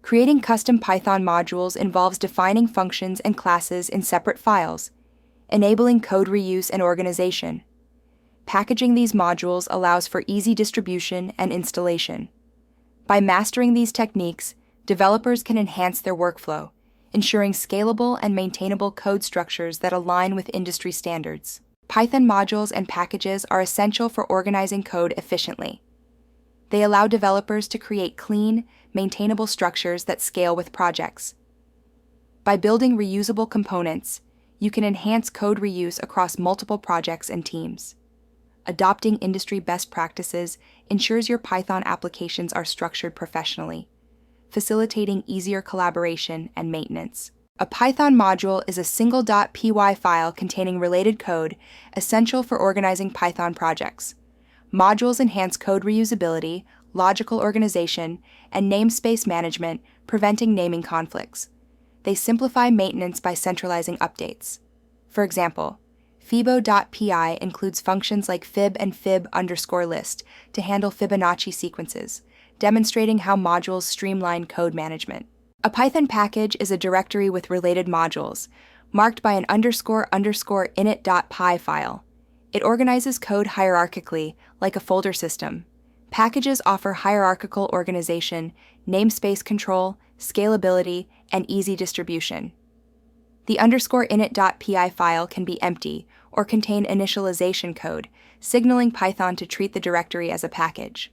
Creating custom Python modules involves defining functions and classes in separate files, enabling code reuse and organization. Packaging these modules allows for easy distribution and installation. By mastering these techniques, developers can enhance their workflow, ensuring scalable and maintainable code structures that align with industry standards. Python modules and packages are essential for organizing code efficiently. They allow developers to create clean, maintainable structures that scale with projects. By building reusable components, you can enhance code reuse across multiple projects and teams. Adopting industry best practices ensures your Python applications are structured professionally, facilitating easier collaboration and maintenance. A Python module is a single .py file containing related code essential for organizing Python projects. Modules enhance code reusability, logical organization, and namespace management, preventing naming conflicts. They simplify maintenance by centralizing updates. For example, Fibo.py includes functions like fib and fib_list to handle Fibonacci sequences, demonstrating how modules streamline code management. A Python package is a directory with related modules, marked by an __init.py file. It organizes code hierarchically, like a folder system. Packages offer hierarchical organization, namespace control, scalability, and easy distribution. The _init.py file can be empty or contain initialization code, signaling Python to treat the directory as a package.